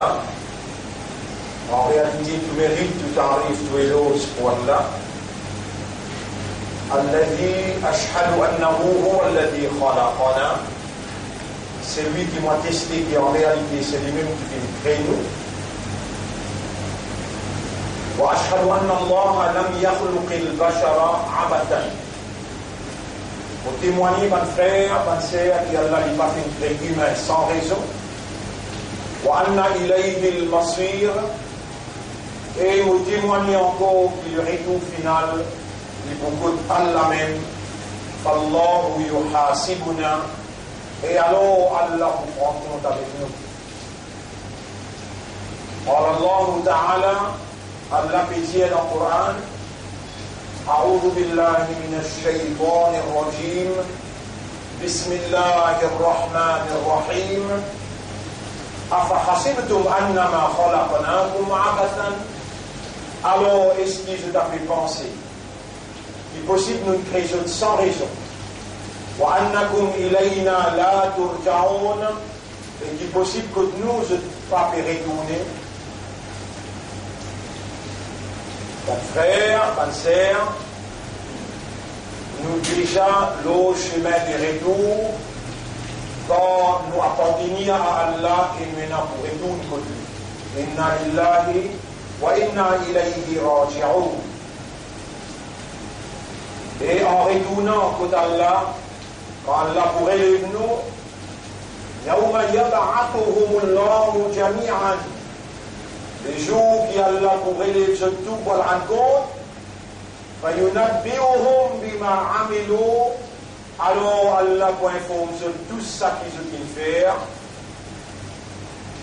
En réalité, tu mérites, tu t'arrives, tu es l'eau, ce point-là. Alladhi ashhadu annahu huwa alladhi khalaqana. C'est lui qui m'a testé, qui en réalité c'est lui-même qui nous crée nous. Wa ashhadu anna Allah lam yakhluq al-bashara abatan. Pour témoigner, mon frère, ma sœur, qu'Allah n'a pas fait une créé humain sans raison. Wa anna ilayhi al-masir. Et vous témoignez encore que le retour final est beaucoup d'Allah même. Fallahu yuhasibuna. Et alors Allah vous prend compte avec nous. قال الله تعالى Allah peut dire dans le Coran أعوذ بالله من الشيطان الرجيم بسم الله الرحمن الرحيم أفحسبتم أنما خلقناكم عبثا. Alors est-ce que je t'ai fait penser qu'il est possible nous créer sans raison وأنكم إلينا لا ترجعون, et qu'il est possible que nous ne pas retourner. Mon frère, ma sœur, nous déjà le chemin du retour quand nous appartenons à Allah et maintenant pour retourner contre lui. Inna lillahi wa inna ilayhi raji'un. Et en retournant contre Allah, quand Allah pourrait lever nous, يَوْمَ يَبْعَثُهُمُ اللَّهُ جَمِيعًا. Les jours qui Allah pourrait lever tout pour le rencontre, فَيُنَبِّئُهُمْ بِمَا عَمِلُوا. Alors Allah pour informer sur tout ça qu'ils ont fait.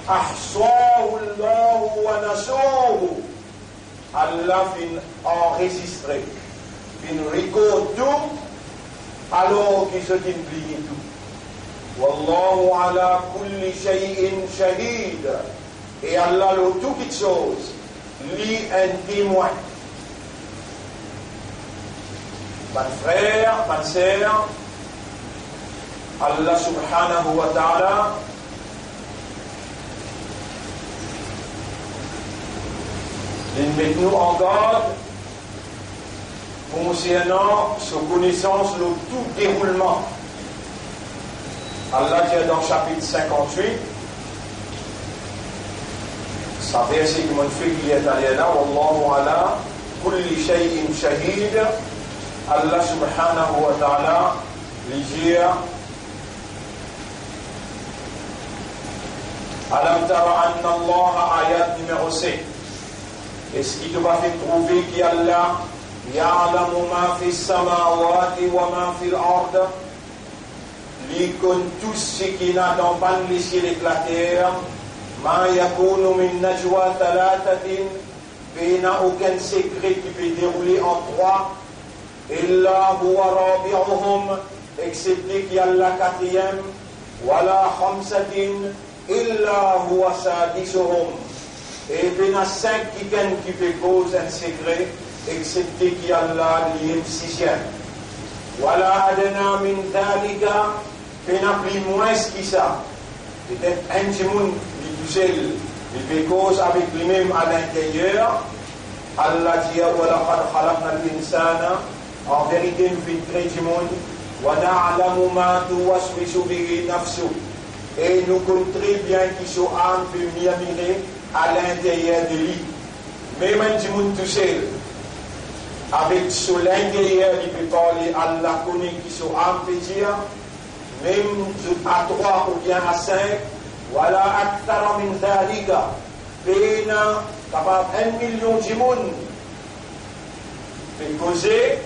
أَحْصَاهُ اللَّهُ وَنَسُوهُ. Allah fin enregistré, fin record tout. Alors qu'ils se oublient tout. Wallahu ala kulli shay'in shahid. Et Allah le tout quelque chose, lui un témoin. Mon frère, ma sœur, Allah subhanahu wa ta'ala il met nous en garde concernant sa connaissance, le tout déroulement. Allah dit dans le chapitre 58, ça verset que mon frère qui est allé là, Wallahu ala kulli shay'in shahid. Allah subhanahu wa ta'ala lui dit Alam tara anna Allah, ayat numéro 7. Est-ce qu'il te va faire trouver qu'Allah يعلم ما في السماوات وما في الأرض. Lui connaît tout ce qu'il a dans les cieux et la terre. ما يكون من نجوى ثلاثة. Il n'y a aucun secret qui peut dérouler en trois. إلا هو رابعهم. Excepté qu'il y a la quatrième. ولا خمسة. إلا هو سادسهم. Et il y a 5 qui peut causer un secret. Excepté qu'il y a là le sixième. Voilà adena min dhalika, il n'y a plus moins que ça. Peut-être un timoun, il tout seul, il fait cause avec lui-même à l'intérieur. Allah dit, voilà qad khalaqna al-insana, en vérité nous fait créer du monde. Wa na'lamu ma tuwaswisu bihi nafsu. Et nous connaissons très bien qui son âme peut murmurer à l'intérieur de lui. Même un timoun tout seul. Avec ce l'intérieur, il peut parler, Allah connaît qui sont âme peut dire, même à 3 ou bien à 5, voilà, akthara min dhalika, pena, capable 1 million de monde, fait causer,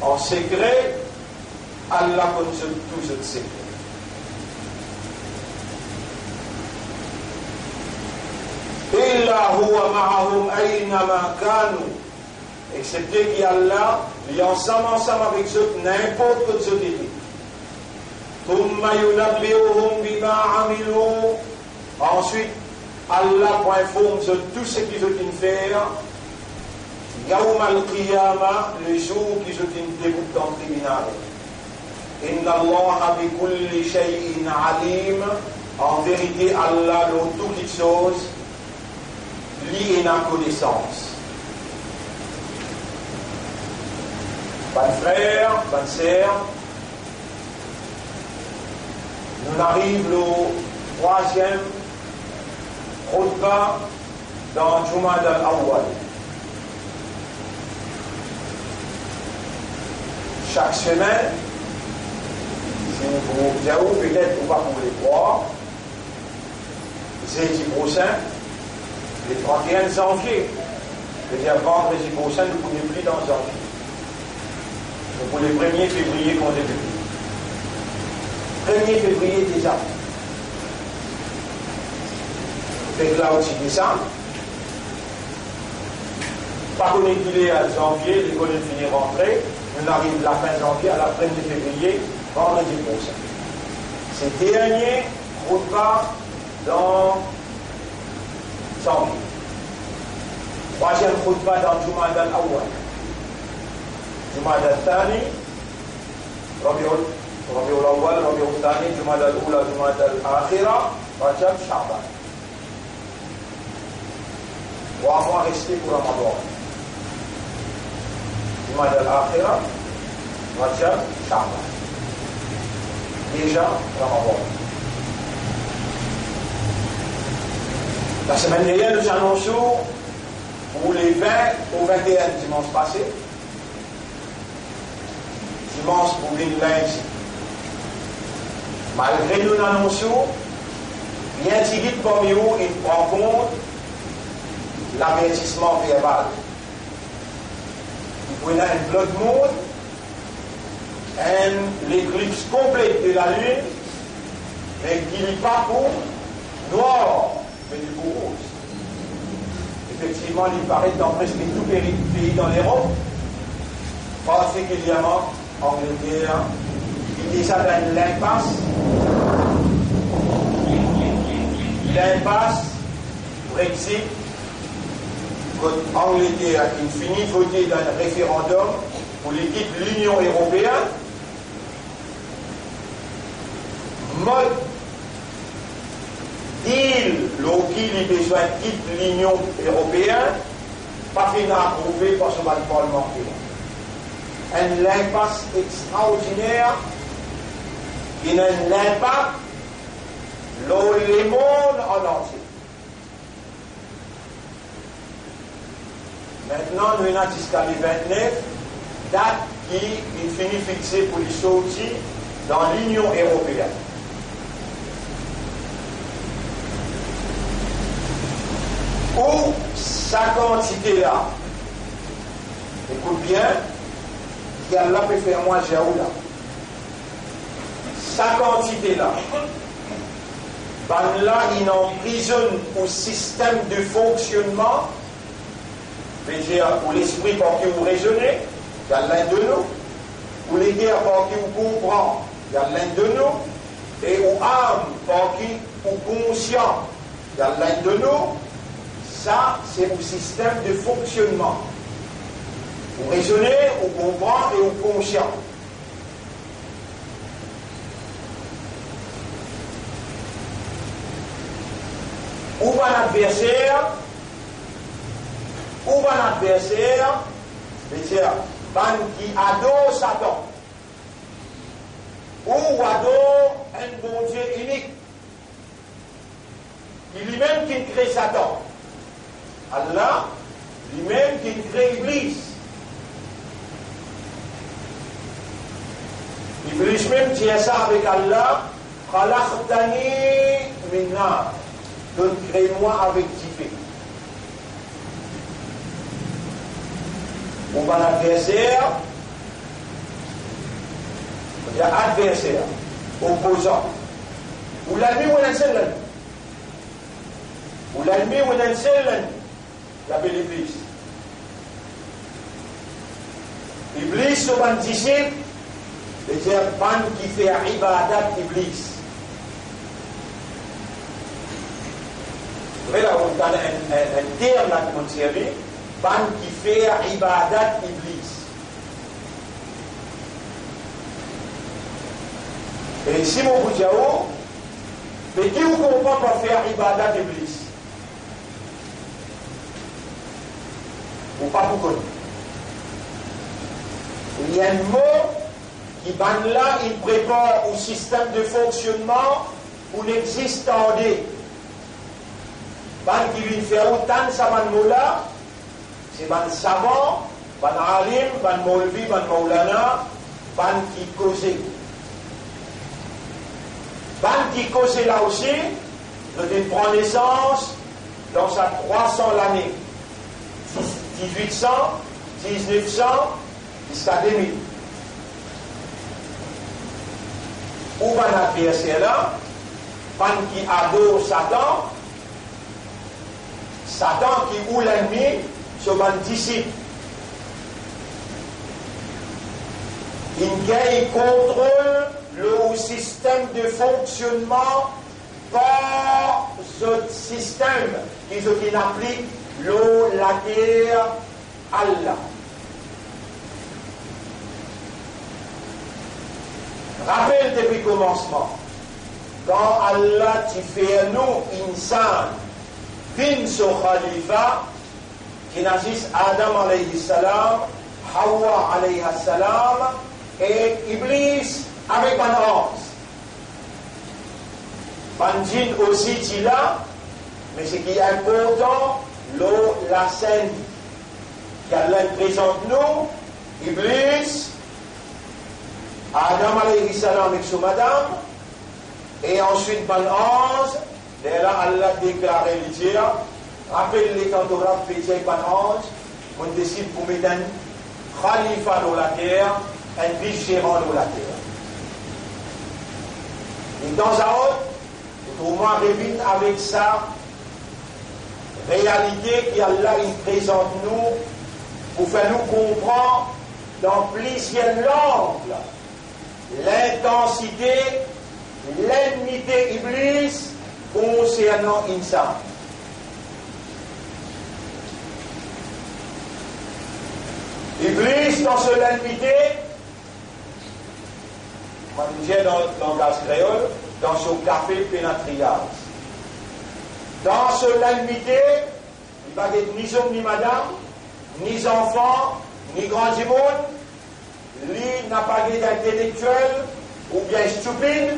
en secret, Allah connaît tout ce secret. Illa huwa ma'ahum aynama kanu. Excepté qu'il y a là, il y a ensemble avec eux, n'importe que ce qu'il dit. Ensuite, Allah informe sur tout ce qu'ils ont fait. Yawm al-Qiyamah, le jour qu'ils ont débuté dans le tribunal. Inna Allah bi kulli shay'in alim. En vérité, Allah, l'eau toutes choses, lit et n'a connaissance. Bonne frère, bonne sœur, nous arrivons au troisième khutbah dans Jumad al-Awwal. Chaque semaine, si vous avez peut-être ou pas pour les croire, jeudi prochain, le 31 janvier, c'est-à-dire vendredi prochain, nous ne pouvons plus dans janvier. Donc pour le 1er février qu'on est depuis. 1er février déjà. Fait que là aussi décembre. Pas connecté à janvier, l'école est finie rentrée. On arrive la fin janvier à la 1er février, vendredi prochain. C'est le dernier khutbah dans janvier. Troisième khutbah dans Jumad al-Awwal. Jumad al-Thani, Rabiul Awwal, Rabiul Thani, Jumad al-Ula, Jumad al-Akhira, Rajab, Sha'ban. 3 mois restés pour Ramadan. Jumad al-Akhira, Rajab, Sha'ban. Déjà Ramadan. La semaine dernière, nous annonçons pour les 20 au 21 dimanche passé. Dimanche pour une lundi. Malgré nous annonçons, bien tiré parmi nous, il prend compte l'avertissement verbal. Il prenait un blood moon, l'éclipse complète de la lune, mais qui n'est pas pour noir, mais du coup rose. Effectivement, il paraît dans presque tout pays dans l'Europe, particulièrement Angleterre, il est déjà dans l'impasse Brexit, quand Angleterre qui finit de voter dans un référendum pour l'équipe de l'Union européenne, mode deal qu'il a besoin de quitter l'Union européenne, pas fini à approuver par ce Parlement. Un impasse extraordinaire qui a un impact dans le monde en entier. Maintenant, nous avons jusqu'à le 29, date qui est finie fixée pour les sorties dans l'Union européenne. Où sa quantité là, écoute bien, qui Allah peut faire moi Jaoula. Sa quantité là, ben là, il emprisonne au système de fonctionnement, c'est-à-dire pour l'esprit par qui vous raisonnez, il y a l'un de nous, pour les guerres par qui vous comprenez, il y a l'un de nous, et aux âmes par qui vous conscient, il y a l'un de nous. Ça, c'est le système de fonctionnement. Vous raisonnez, vous comprenez et vous conscient. Ou un adversaire, c'est-à-dire, qui adore Satan, ou adore un bon Dieu unique, qui lui-même qui crée Satan. Allah, lui-même qui crée Iblis. Iblis même tient ça avec Allah. Khalaqtani min nar. Donc crée-moi avec du feu. Ou un adversaire, il y a adversaire, opposant. Ou l'ennemi ou l'ennemi. Ou l'ennemi ou l'ennemi. L'appelle Iblis. Iblis, c'est un disciple, c'est-à-dire un qui fait ibadat Iblis. Vous voyez là, on a un terme là qui m'a servi, un qui fait ibadat Iblis. Et si mon Boudjao, Mais qui vous comprend pour faire ibadat d'Iblis? Ou pas pour connaître. Il y a un mot qui van là, il prépare au système de fonctionnement où l'existant des. Ban qui vient faire autant de saman moula, c'est ban savant, ban alim, ban molvi, ban maulana, ban qui causait. Ban qui causait là aussi, de prendre naissance dans sa 300 l'année. 1800, 1900, jusqu'à 2000. Où ban a fait là, ban qui adore Satan, Satan qui ou l'ennemi sur ban disciple. Il contrôle le système de fonctionnement par ce système qui applique l'eau, la terre, Allah. Rappelle depuis le commencement, quand Allah t'y fait nous, insan, fin sur Khalifa, qui n'agisse Adam alayhi salam, Hawa alayhi salam, et Iblis avec un ange. Bandine aussi tu là, mais ce qui est important, l'eau, la scène, qu'Allah présente nous, Iblis, Adam alayhi salam avec son madame, et ensuite ban ange, et là Allah déclare l'idée, rappelle-les quand on a fait ban ange, on décide pour mettre un khalifa dans la terre, un vice-gérant dans la terre. Et dans un autre, pour moi, revient avec ça, réalité qu'Allah présente nous, pour faire nous comprendre dans plusieurs langues l'intensité, l'ennemité Iblis concernant Insan. Iblis, dans ce l'ennemité, on disait dans le langage créole, dans ce café pénatriage. Dans ce l'ennemité, il n'y a pas ni homme ni madame, ni enfants, ni grand du monde, lui n'a pas d'intellectuel ou bien stupide,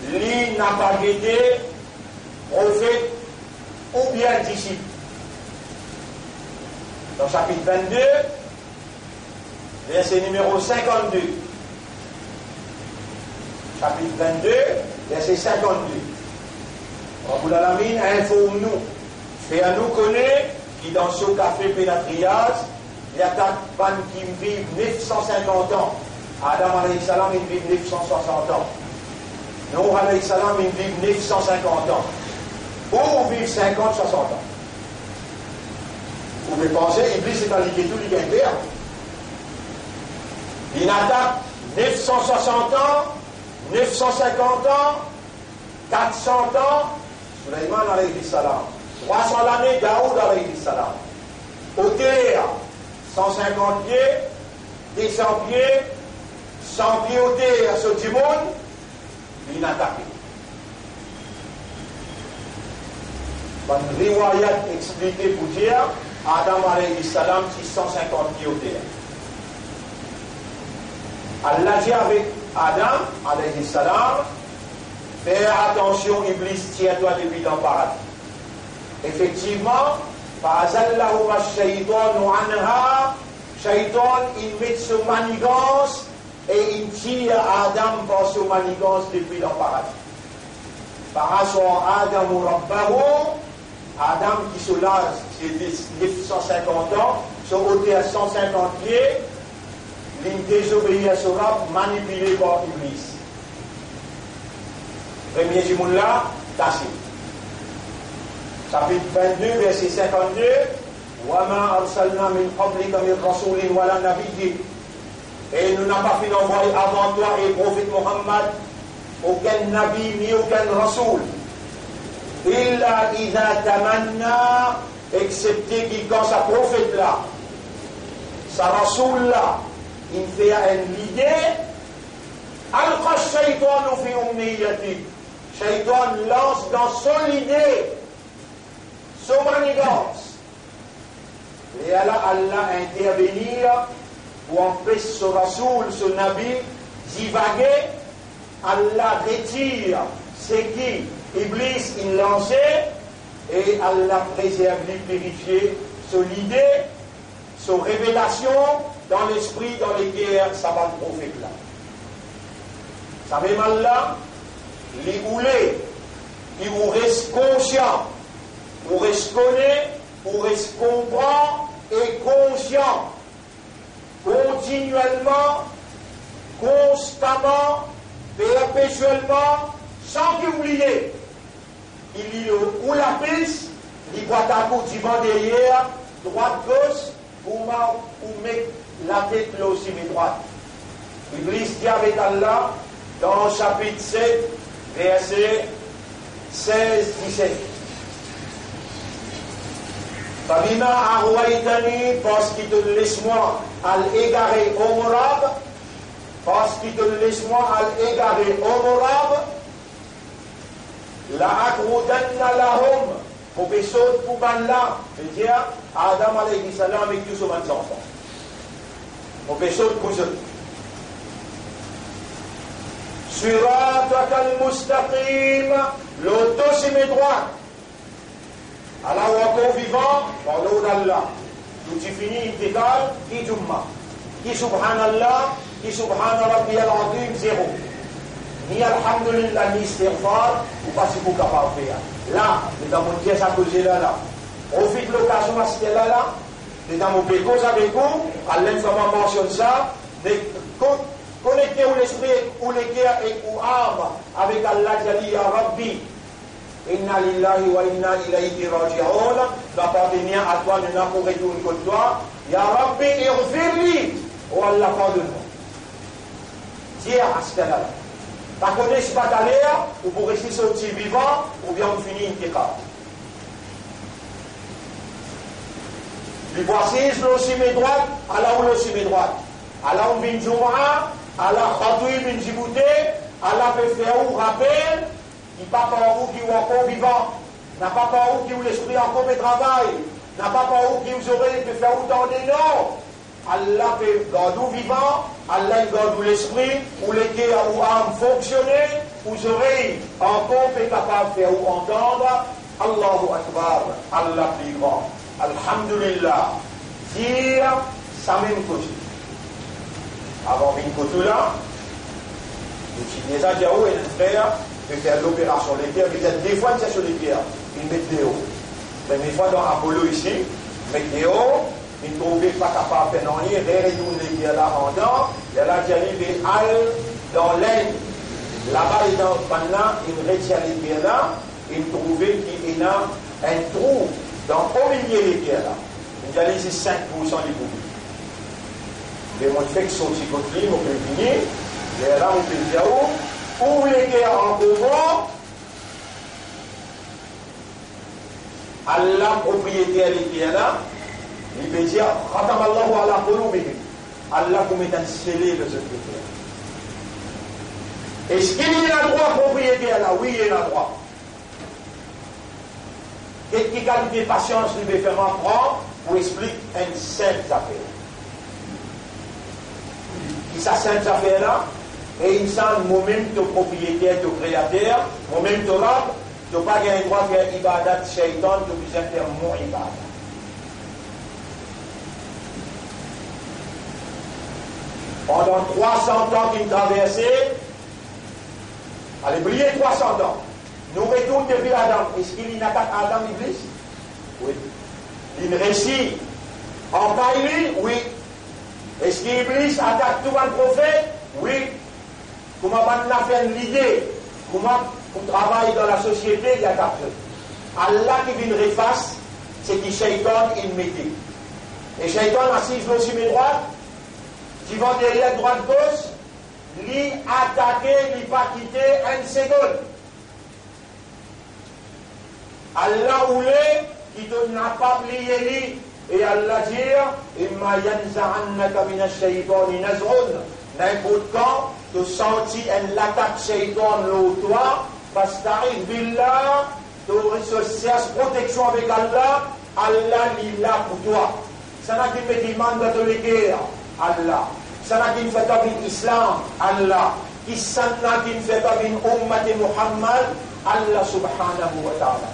lui n'a pas été prophète ou bien disciple. Dans chapitre 22, verset numéro 52. Chapitre 22, verset 52. Rabbul Alamin informe-nous, fait-nous connaître qui dans ce café pénatriage, il y a quatre femmes qui vivent 950 ans. Adam alayhi salam, il vit 960 ans. Nour alayhi salam, il vit 950 ans. Ou vivent 50, 60 ans. Vous pouvez penser, Iblis est allié tout, il gagne père. Il attaque 960 ans, 950 ans, 400 ans, Sulaiman alayhi salam. 300 l'année, Daoud alayhi salam. Au terre, 150 pieds, 200 pieds, 100 pieds au terre sur du monde, il n'a attaqué. Une riwayat expliquée pour dire, Adam alayhi salam, 650 pieds au terre. Allah dit avec Adam alayhi salam, fais attention, Iblis, tiens-toi depuis dans le paradis. Effectivement, فَأَزَلَّهُمَ الشَّيْطَانُ عَنْهَا, Shaitan, il met son manigance et il tire Adam par son manigance depuis le paradis. فَعَصَى آدَمُ رَبَّهُ, Adam qui se lâche, c'est 950 ans, se ôté à 150 pieds, il désobéit à son rab, manipulé par Iblis. Premier Jimoula, Tassim. Chapitre 22, verset 52. وَمَا أَرْسَلْنَا مِنْ قَبْلِكَ مِنْ رَسُولٍ وَلَا نَبِيٍّ. Et nous n'avons pas fait d'envoyer avant toi et prophète Mohammed aucun nabi ni aucun rasoul. إِلَّا إِذَا تَمَنَّا, excepté qui quand sa prophète là, sa rasoul là, il fait une idée, أَلْقَى الشَّيْطَانُ فِي أُمْنِيَّتِهِ. Shaitan lance dans son idée, son manigance. Et là, Allah intervenir pour empêcher ce Rasoul, ce Nabi, divaguer. Allah retire ce qui Iblis il lançait et Allah préserve, purifier son idée, son révélation dans l'esprit dans lesquels ça va le prophète là. Ça fait mal là, les oulés, qui vous reste conscient, vous reste connaît, vous reste comprend et conscient, continuellement, constamment, perpétuellement, sans qu'oublier. Il y a ou la piste, il voit à coup du vent derrière, droite, gauche, ou mettre la tête là aussi, mais droite. Iblis dit avec Allah, dans chapitre 7, verset 16-17. Fabima arwaitani, parce qu'il te laisse moi à l'égarer honorable, parce qu'il te laisse moi à l'égarer honorable, la akroudanna lahum, pour que saute pour Allah, c'est-à-dire Adam alayhi salam avec tous ses enfants. Pour que saute pour eux. Suratak al-mustaqim, l'auto c'est mes droits. Allah ou encore vivant, par l'eau d'Allah. Tout est fini, intégrale, qui Jumma. Qui subhanallah, qui subhana rabbi al-azim, zéro. Ni alhamdulillah, ni istighfar, ou pas si vous êtes capable de faire. Là, dans mon pièce à cause de là. Profite l'occasion à ce qu'elle là. Dans mon pécose avec vous, Allah nous mentionne ça. Connectez l'esprit ou les cœurs et ou âme avec Allah Jali Ya Rabbi. Inna lillahi wa inna ilayhi raji'un. D'appartenir à toi, nous n'avons pas retourné que toi. Ya Rabbi, irfirli. Oh Allah, pardonne-moi. Tiens à ce qu'elle là. Par contre, si pas d'aller, ou pour rester sorti vivant, ou bien on finit une décade. Puis voici, aussi mes droites, Allah ou aussi mes droites. Allah on vient Jum'a, Allah Khatoui bin Djibouté, Allah peut faire ou rappel, il n'y a pas par où qui est encore vivant, n'a pas par où qui est l'esprit encore de travail, n'a pas par où qui vous aurez de faire autant de noms. Allah peut garder vivant, Allah garde l'esprit, ou les cœurs ou âmes fonctionner, vous aurez encore peut capable de faire ou entendre. Allahu Akbar, Allah plus grand. Alhamdulillah. Dire ça même côté. Avant une côté là, nous disons déjà où est le frère de faire l'opération des cœurs. Vous êtes des fois une session des cœurs, ils mettent des hauts. Mais des fois dans Apollo ici, ils mettent des hauts. Ils ne trouvaient pas capable de faire rien, réunir les guerres là en dedans, et là, j'ai arrivé dans l'aine. Là-bas, maintenant, ils retient les guerres là, ils trouvaient qu'il y a un trou au milieu des guerres là. Ils allaient ici 5% du public. Mais mon fait que son petit côté, on peut finir, et là, on peut dire où les guerres en mouvement, Allah, propriétaire des guerres là, il peut dire, Khatamallahu ala qulubihim. Allah vous met un scellé de ce critère. Est-ce qu'il y a un droit propriétaire là? Oui, il y a un droit. Quelle qualité de patience lui veut faire apprendre pour expliquer une sainte affaire? Qui sa sainte affaire là? Et il semble moi-même de propriétaire, de créateur, moi-même de rab, de pas gagner le droit de faire ibadat shaitan, de vous faire mon ibadat. Pendant 300 ans qu'il traversait, allez, oubliez 300 ans. Nous retournons depuis Adam. Est-ce qu'il y a Adam, Iblis? Oui. Il réussit en Païli? Oui. Est-ce qu'Iblis attaque tout le prophète? Oui. Comment on a fait l'idée? Comment on travaille dans la société? Il y a quatre. Allah qui vient de face, c'est qui Shaitan il mettait. Et Shaitan assise aussi mes droites. Qui vont derrière droite-gauche, lui attaquer, lui pas quitter une seconde. Allah voulait qu'il n'a pas oublié lui. Et Allah dit, Imma yanza'annaka minash shaytani naz'un. N'importe quand, tu sentis une attaque shaytan l'autre toi, fasta'id billah, tu cherches protection avec Allah, Allah est là pour toi. Ça n'a qu'une fait demande de te léguer, Allah. Ça n'a qu'une fait avec l'islam, Allah. Ça n'a qu'une fait avec l'ummat de Muhammad, Allah subhanahu wa ta'ala.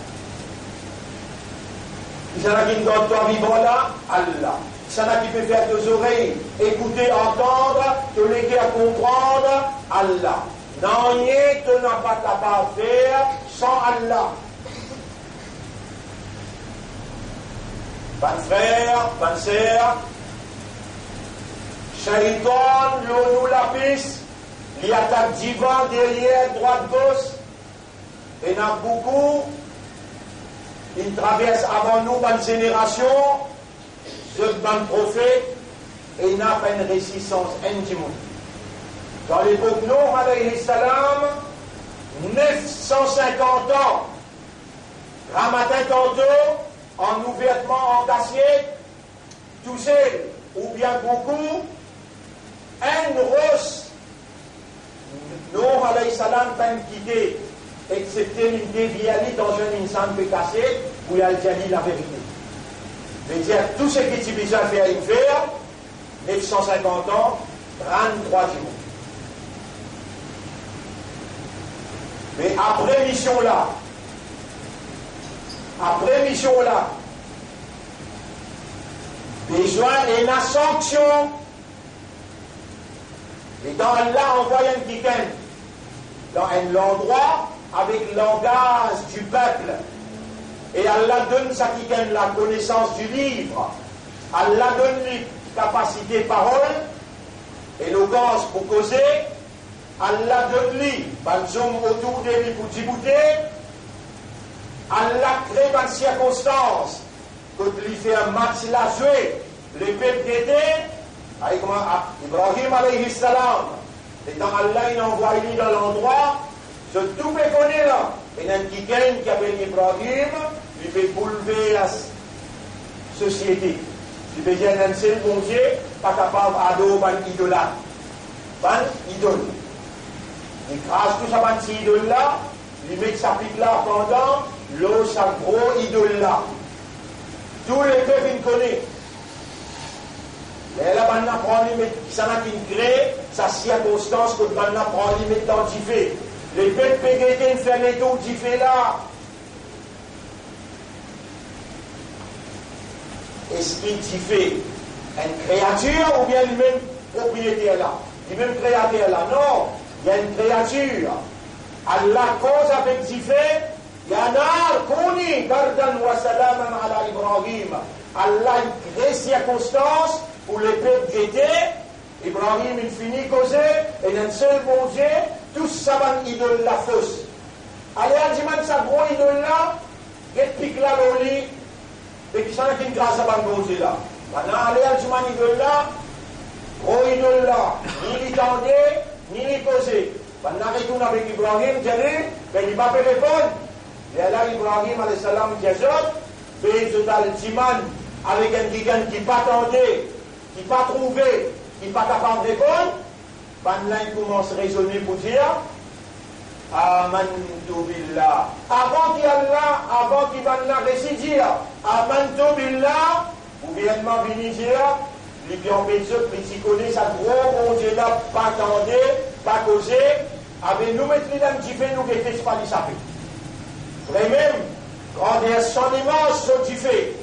Ça n'a qu'une donne toi vivant là, Allah. Ça n'a qui peut faire tes oreilles, écouter, entendre, te léguer à comprendre, Allah. Non, tu n'as pas capable de faire sans Allah. Ban frère, ban sœur, Shaitan, nous la piste, il attaque divan derrière, droite, gauche, et il y a beaucoup, il traverse avant nous, ban génération, ce ban prophète, et il n'a pas une résistance intime. Dans l'époque Nuh, alayhi salam, 950 ans, Ramadan tantôt, en ouvertement, en cassier, tout seul, ou bien beaucoup, un rose, Nuh alayhi salam, pas quitté, excepté une dévialité dans un insan peut casser, où il a dit la vérité. C'est-à-dire, tout ce qui est besoin de faire, il fait, 950 ans, 33 jours. Mais après mission là, besoin et la sanction. Et dans Allah envoie un quelqu'un dans un endroit avec le langage du peuple. Et Allah donne sa quelqu'un la connaissance du livre. Allah donne lui capacité de parole, éloquence pour causer. Allah donne lui, banzom autour de lui pour djibouter. Allah crée une circonstance. Quand il fait un match là joué, les peuples étaient, avec Ibrahim alayhi salam. Et dans Allah, il envoie lui dans l'endroit, ce tout méconnaît là. Et il y a quelqu'un qui appelle Ibrahim, il fait boulever la société. Il veut dire un seul bon Dieu, pas capable d'adorer un idolâtre. Un idole. Il crache tout ça, un idole là, il met sa pique là pendant l'eau, sa gros idole là. Tous les peuples, ils connaissent. Et là, on apprend les mettre, ça n'a qu'une gré, sa circonstance, que on apprend les mettre dans le fait. Les peuples péguétés, ils font les dos du fait là. Est-ce qu'il fait une créature ou bien lui-même propriétaire là? Lui-même créateur là? Non, il y a une créature. Allah cause avec Zifé, Yanar, Kouni, Gardan wa Salaman ala Ibrahim. Allah crée circonstance où les peuples étaient, Ibrahim il finit causer, et un seul bon Dieu, tous ça va idole la fausse. Allez, Adjiman, ça gros idole là, il pique là le lit, et qui s'en a qu'une grâce à bon Dieu là. Maintenant, allez, Adjiman idole là, gros idole là, ni l'y tendait, ni l'y causait. Maintenant, retourne avec Ibrahim, il ne va pas répondre. Et là, Ibrahim, alayhi salam, dit mais total Timan, avec un gigant qui pas tenté, qui pas trouvé, qui pas capable de répondre, là, il commence à raisonner pour dire Amantu billah. Avant qu'il y a là, avant qu'il va là récidier, Amantu billah, ou bien venir dire, les gens qui connaissent ça gros, on dit là, pas tenté, pas causé, avec nous mettre les qui fait nous qui était pas du sapé. Et même, quand il y a son image, ce qui fait,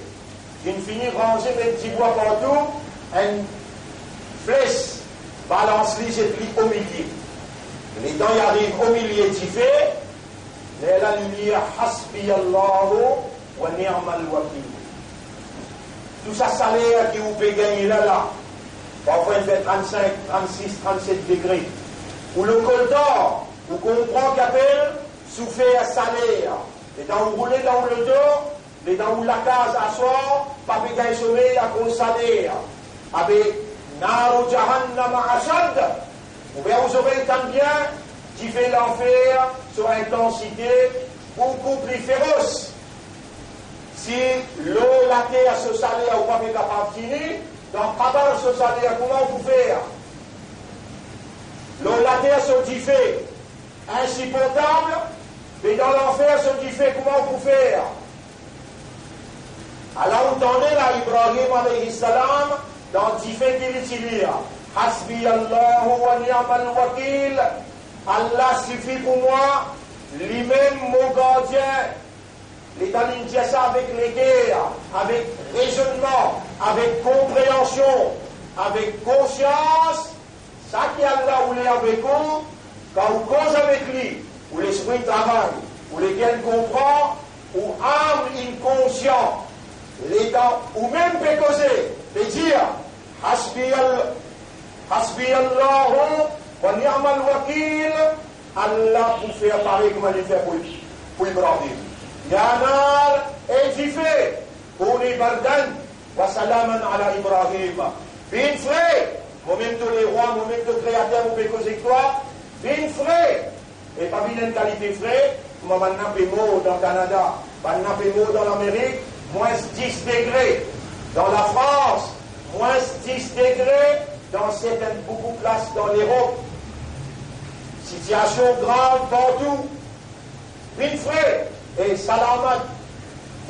il finit ranger des petits bois partout, une flèche balance-les et puis au milieu. Les dents y arrivent au milieu qui fait, et là il y a Hasbi Allahu wa ni'mal wakil. Tout ça salaire que vous pouvez gagner là, parfois il fait 35, 36, 37 degrés. Ou le col d'or, vous comprenez qu'appelle souffert salaire. Et dans vous roulez dans le dos, et dans vous la case à soir, pas gagner sommeil à cause salaire. Avec Naru Jahannam Ashad, vous aurez tant bien qui fait l'enfer sur intensité beaucoup plus féroce. Si l'eau, la terre, ce salaire, ou pas capable de finir, donc pas ce salaire, comment vous faire? L'eau, la terre, ce qui fait insupportable, Mais dans l'enfer, ce qui fait, comment vous faire? Alors, entendez là, Ibrahim alayhi salam, dans Tifé Dilitilia, Hasbi Allah wa ni'mal wakil, Allah suffit pour moi, lui-même mon gardien. L'État dit ça avec les guerres, avec raisonnement, avec compréhension, avec conscience. Ça qui Allah voulait avec vous, quand vous cause avec lui, où l'esprit travaille, où les gains comprend, où âme inconscient, l'État, ou même peut causer, peut dire, Hasbi Allah wa ni'mal wakil, Allah pour faire pareil comme il fait pour Ibrahim. Yanar édifié pour les Bardan, wa salaman ala Ibrahim. Bin frère, moi-même tous les rois, moi-même tous les créateurs, vous pouvez causer quoi? Bin frère, et pas bien une qualité frère, moi maintenant je mot dans le Canada, maintenant je mot dans l'Amérique, moins 10 degrés. Dans la France, moins 10 degrés, dans certaines beaucoup de places dans l'Europe. Situation grave partout. Bin frère, et salamat,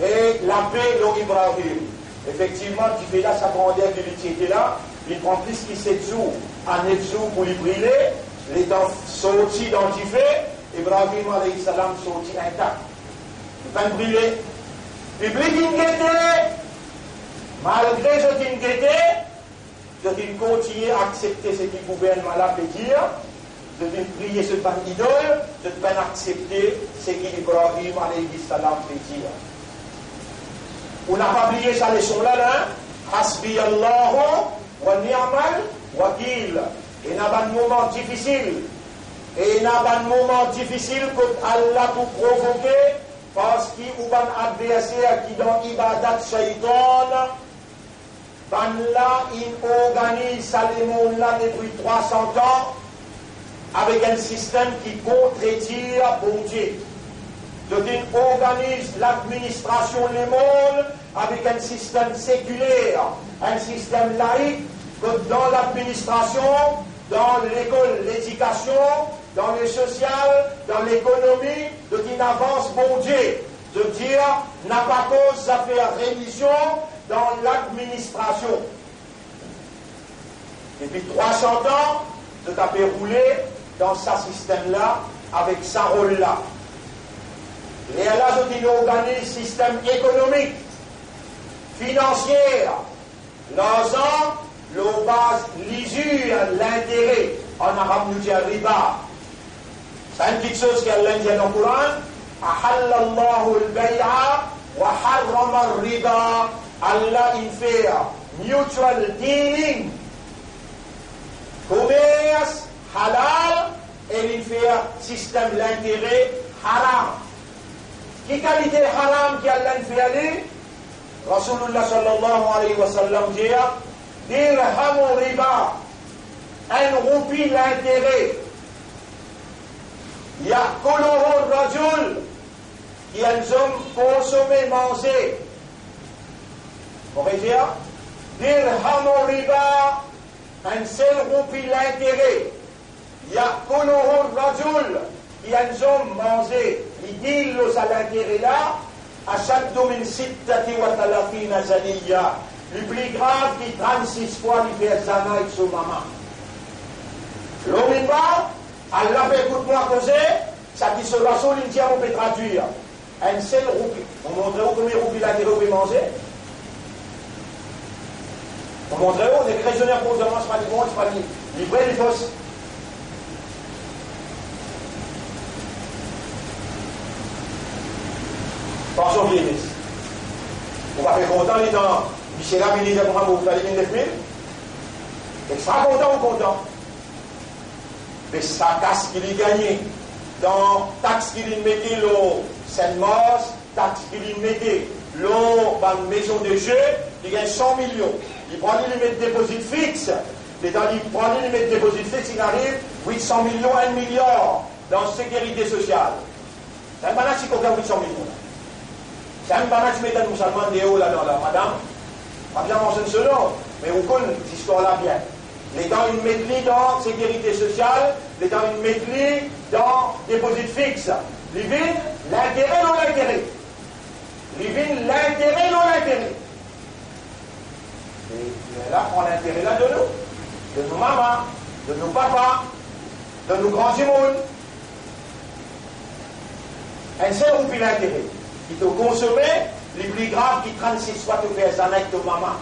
et la paix de Ibrahim. Effectivement, tu fais là sa grandeur de l'utilité là, il prend plus que 7 jours, à 9 jours pour lui brûler, les temps sortis dans du fait, Ibrahim alayhi salam sorti intact. Il va brûler. Public inquiété, malgré ce qu'il inquiété, je vais continuer à accepter ce qu'il gouvernement là peut dire, je vais prier ce pan idole, je vais accepter ce qu'Ibrahim alayhi salam peut dire. On n'a pas oublié sa leçon là, Hasbi Allah wa ni'mal wakil. Et n'a pas de moment difficile. Et n'a pas de moment difficile que Allah pour provoquer, parce qu'il y a un adversaire qui dans l'ibadat shaitan, là, il organise ça les mondes là depuis 300 ans, avec un système qui contredit bon Dieu. Donc il organise l'administration des mondes avec un système séculaire, un système laïque, que dans l'administration, dans l'école, l'éducation, dans le social, dans l'économie, donc il avance bon Dieu. De dire, n'a pas cause à faire religion dans l'administration. Depuis 300 ans, de taper rouler dans ce système-là, avec ce rôle-là. Et là, je dis, organise système économique, financier, l'argent, le base, l'usure, l'intérêt. En arabe, nous dit riba. C'est une petite chose qu'Allah dit dans le Coran. Ahallallahu al-bay'a wa harrama al-riba. Allah, il fait mutual dealing, commerce, halal, et il fait système l'intérêt, haram. Qui qualité haram qui Allah fait aller? Rasulullah sallallahu alayhi wa sallam dit dirhamu riba, un roupie l'intérêt. Ya'kuluhu rajul, qui un homme consommé, mangé. On va dire dirhamu riba, un seul roupie l'intérêt. Ya'kuluhu rajul, qui un homme mangé. Il dit à l'intérêt là, ashaddu min sittati wa thalathina zaniya. Le plus grave qui 36 fois il fait zana avec son maman. L'homme va, Allah fait écoute-moi causer, ça qui se passe, il dit on peut traduire. Un seul roupie. On montrerait combien de roupies l'intérêt vous pouvez manger. On montrerait où des prisonniers pour nous c'est pas du bon, c'est pas du vrai, du fausse. Attention, vieillesse. On va faire content les temps. Michel a mis pour vous faire les 9 000. Et ça, content ou content. Mais ça casse qu'il a gagné. Dans taxe qu'il a mis, l'eau, Saint-Mars, taxe qu'il a mis, l'eau, dans une maison de jeu, il gagne 100 millions. Il prend les limites de dépôt fixe. Et dans il prend les limites de dépôt fixe, il arrive 800 millions, 1 milliard dans la sécurité sociale. C'est un banane qui coûte 800 millions. C'est un banane qui met un musulman de haut là-dedans, là, madame. Pas bien mentionné selon, mais vous connaissez cette histoire-là bien. Les gens, ils mettent dans la sécurité sociale, les gens, ils mettent dans dépôt fixe. Livine, l'intérêt ou l'intérêt. Livine, l'intérêt ou l'intérêt. Et là, on a l'intérêt là de nos mamans, de nos papas, de nos grands immuns. Un seul ou puis l'intérêt. Qui te consomme, les plus graves qui 36 fois te fait un acte de maman.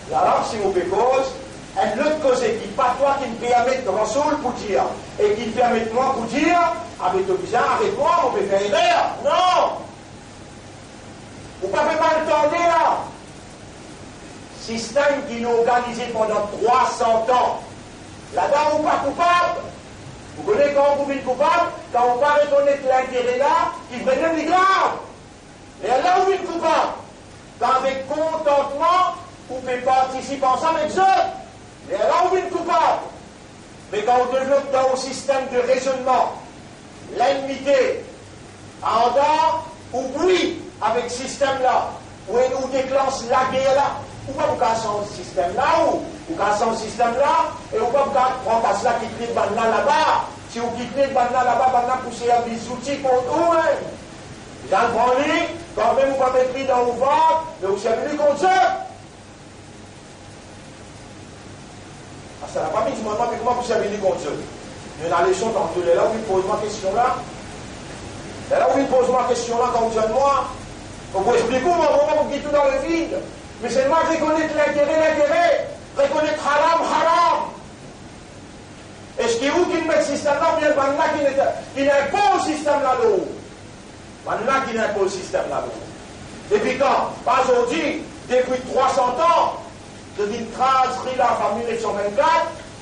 Alors, si vous faites cause, un autre cause qui pas toi qui me permet de Rasoul pour dire, et qui me permet de moi pour dire, avec le bizarre, avec moi, on peut faire erreur. Non! Vous ne pouvez pas le tendre là. Système qui nous organisé pendant 300 ans. Là-dedans, vous pas coupable. Vous connaissez quand vous êtes coupable, quand on ne pas reconnaître l'intérêt là, qui vraiment est grave. Et là, vous êtes coupable. Quand avec contentement, vous pouvez participer ensemble avec eux. Et là, vous êtes coupable. Mais quand on développe dans un système de raisonnement, l'ennemité, en dehors, ou oui, avec ce système-là, où on nous déclenche la guerre là, ou pas vous cassez ce système-là, ou vous cassez ce système-là, et vous pas vous prendre cela qui quitte là-bas. Si vous quittez là-bas, pousser à des outils contre vous-même. J'en prends lui, quand même vous pas mettre dans vos ventre, mais vous savez lui contre eux. Ça n'a pas mis du moment, mais comment vous savez lui contre eux? Il y a une leçon dans tous les là où il pose ma question là. Et là où il pose ma question là, quand vous êtes moi, vous pouvez expliquer moi, vous dites tout dans le vide. Mais c'est moi qui reconnaître l'intérêt, reconnaître haram. Est-ce que vous qui mettez ce système là, ou bien là qui n'est pas au système là haut? Maintenant qui n'est pas au système là haut. Et puis quand, pas aujourd'hui, depuis 300 ans, de dire transcrire la famille 1924,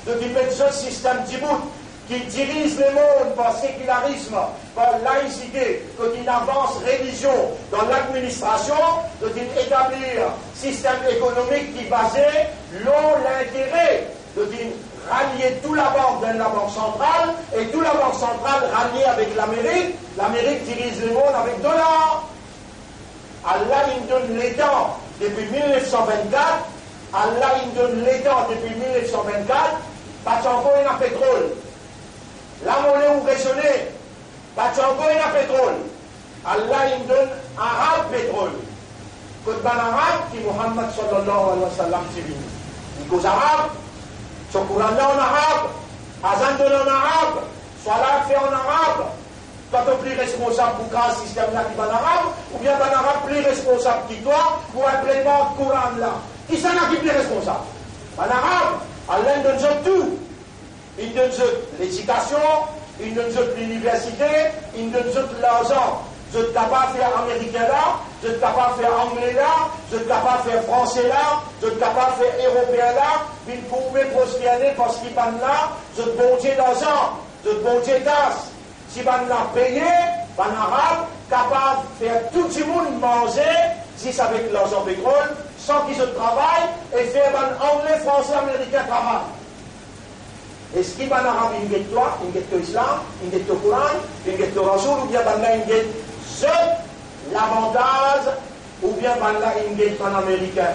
de dire mettre ce système d'Ibout qui dirige le monde par sécularisme, par laïcité, qui avance religion dans l'administration, de dire établir un système économique qui basait l'intérêt, de dire rallier tout la banque dans la banque centrale, et tout la banque centrale ralliée avec l'Amérique dirige le monde avec dollars. Allah il donne les dents depuis 1924, Allah il donne les dents depuis 1924, pas encore un pétrole. La monnaie où raisonner, pas encore un pétrole. Allah il donne arabe pétrole. Côte ban arabe qui Muhammad sallallahu alayhi wa sallam s'est venu. Il cause arabe, son Coran là en arabe, Azan donne en arabe, Salat fait en arabe. Toi, tu es plus responsable pour qu'un système là qui va en arabe, ou bien ban arabe plus responsable que toi pour implémenter le Coran là. Qui s'en a qui est plus responsable? En arabe, Allah donne tout. Il donne l'éducation, il donne l'université, il donne l'argent. Je suis capable de faire américain là, je suis capable de faire anglais là, je suis capable de faire français là, je suis capable de faire européen là, il pouvait prospérer parce qu'il va là, je suis bon Dieu d'argent, je suis bon Dieu d'as. Si on a payé, en arabe, capable de faire tout le monde manger, si c'est avec l'argent pétrole, sans qu'ils se travaillent, et faire un anglais, français, américain travail. Est-ce qu'il va en arabe, il y a toi, il y a l'islam, il y a le Coran, il y a le Rasoul, ou bien il y a l'avantage, ou bien il y a un américain.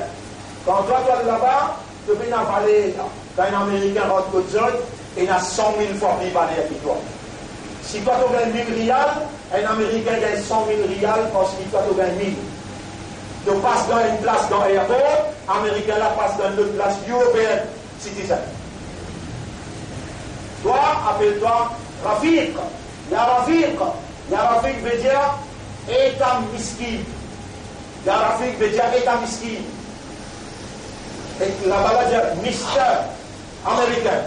Quand toi, tu es là-bas, tu peux en parler, quand un américain rentre au zone, il a 100 000 fois plus parler avec toi. Si toi tu gagnes 1000 rials, un américain gagne 100 000 rials parce que toi tu gagnes 1000. Tu passes dans une place dans l'aéroport, américain là passe dans une place européenne, citizen. Toi, appelle-toi Rafiq. Ya Rafiq. Ya Rafiq veut dire État miskin. Ya Rafiq veut dire État miskin. Et là-bas, là, dire Mister américain,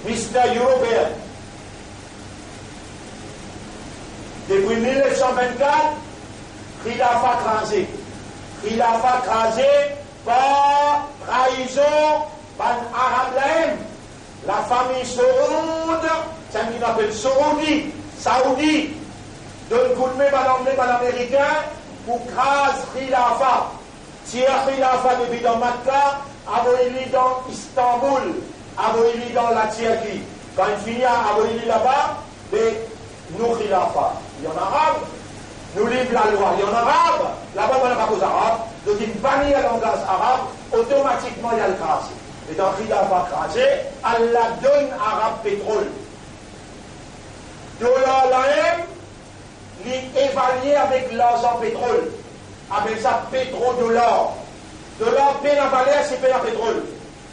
Mister européen. Depuis 1924, Khilafa crasé. Khilafa crasé par trahison par Arabe. La famille Saoud, c'est un qui appelle Saoudi, donne coup de main par l'américain pour craser Khilafa. Tiers Khilafa depuis dans Makkah, aboyili dans Istanbul, aboyili dans la Turquie. Quand il finit à aboyili là-bas, nous Khilafa. Il y en a arabe, nous livre la loi. Il y en a arabe, là-bas on n'a pas cause arabe, donc il bannit le langage arabe, automatiquement il y a le crasé. Et dans Khilafa crasé, Allah donne arabe pétrole. Dollar l'AM, évalué avec l'argent pétrole. Avec ça, pétrodollar. De l'or, peine à valeur, c'est peine à pétrole.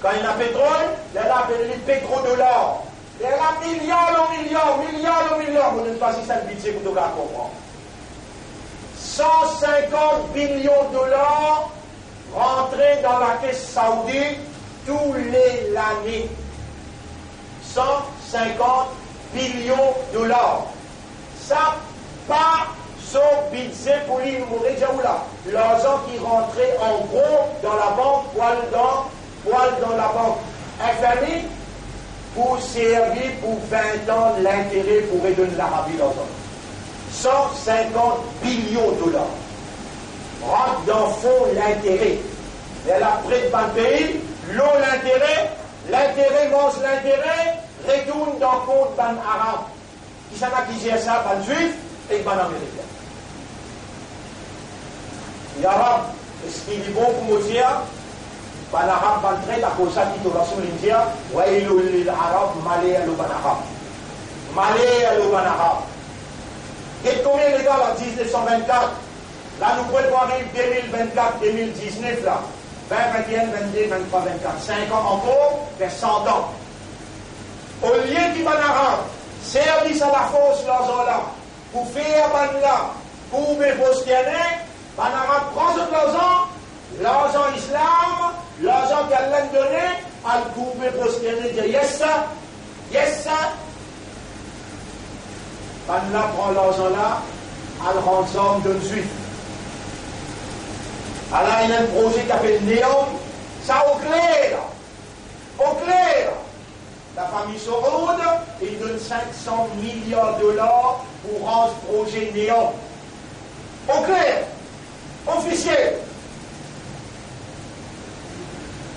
Quand il y a pétrole, il y a appelé pétrodollar. Il y a milliards, vous ne pas si ça le budget pour tout le comprendre. 150 billions de dollars rentrés dans la caisse saoudite tous les l'année. 150 billions de dollars. Ça, pas son budget pour lui, l'argent qui rentrait en gros dans la banque, poil dans la banque FMI, pour servir pour 20 ans l'intérêt pour redonner l'Arabie l'argent. 150 billions de dollars. Rentre dans le fond l'intérêt. Elle a près de le pays, l'eau l'intérêt mange l'intérêt, retourne dans le compte ban arabe. Qui s'en a qui gère ça, ban juif et ban américain. Les arabes, est-ce qu'il est bon pour me dire, ban arabe, ban traite, à cause de ça, qui te lance l'India, ouais, l'arabe, malé à l'eau ban arabe. Malé à l'eau ban arabe. Et combien les gars, là, 1924, là, nous pouvons arriver 2024, 2019, là. 20, 21, 22, 23, 24, 5 ans encore, vers 100 ans. Au lieu qui ban arabe, service à la force, l'argent là, pour faire ban là, pour me poster, ban arabe prend cet l'argent islam, l'argent qu'Allah donné, à le couper poster, dire yes, sir. Ban là prend l'argent là, à le rançon d'un juif. Alors il y a un projet qui s'appelle Néom, ça au clair. La famille Soros, il donne 500 milliards de dollars pour rendre ce projet Néom. Au clair, officiel.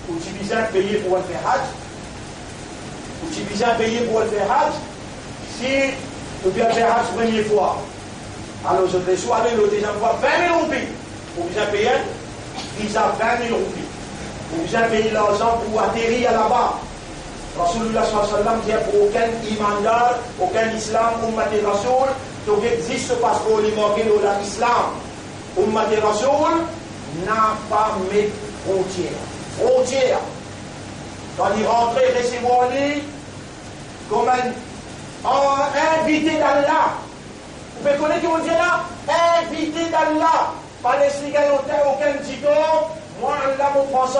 Ou tu besoin payer pour le faire Hajj, si tu viens faire Hajj la première fois. Alors je vais soit aller la deuxième fois 20 000 roupies. Vous besoin payer visa 20 000 roupies. Vous besoin payer l'argent pour atterrir là-bas. Rasulullah sallallahu alayhi wa sallam dit pour aucun imandar, aucun islam, ummati rasoul, donc existe ce passeport limanqué dans l'islam. Ummati rasoul n'a pas mis frontière. Quand il rentrait, recevoir lui comme un invité d'Allah. Vous pouvez connaître qui on dit là? Invité d'Allah. Pas les cigares, aucun titre. Moi, Allah, mon français,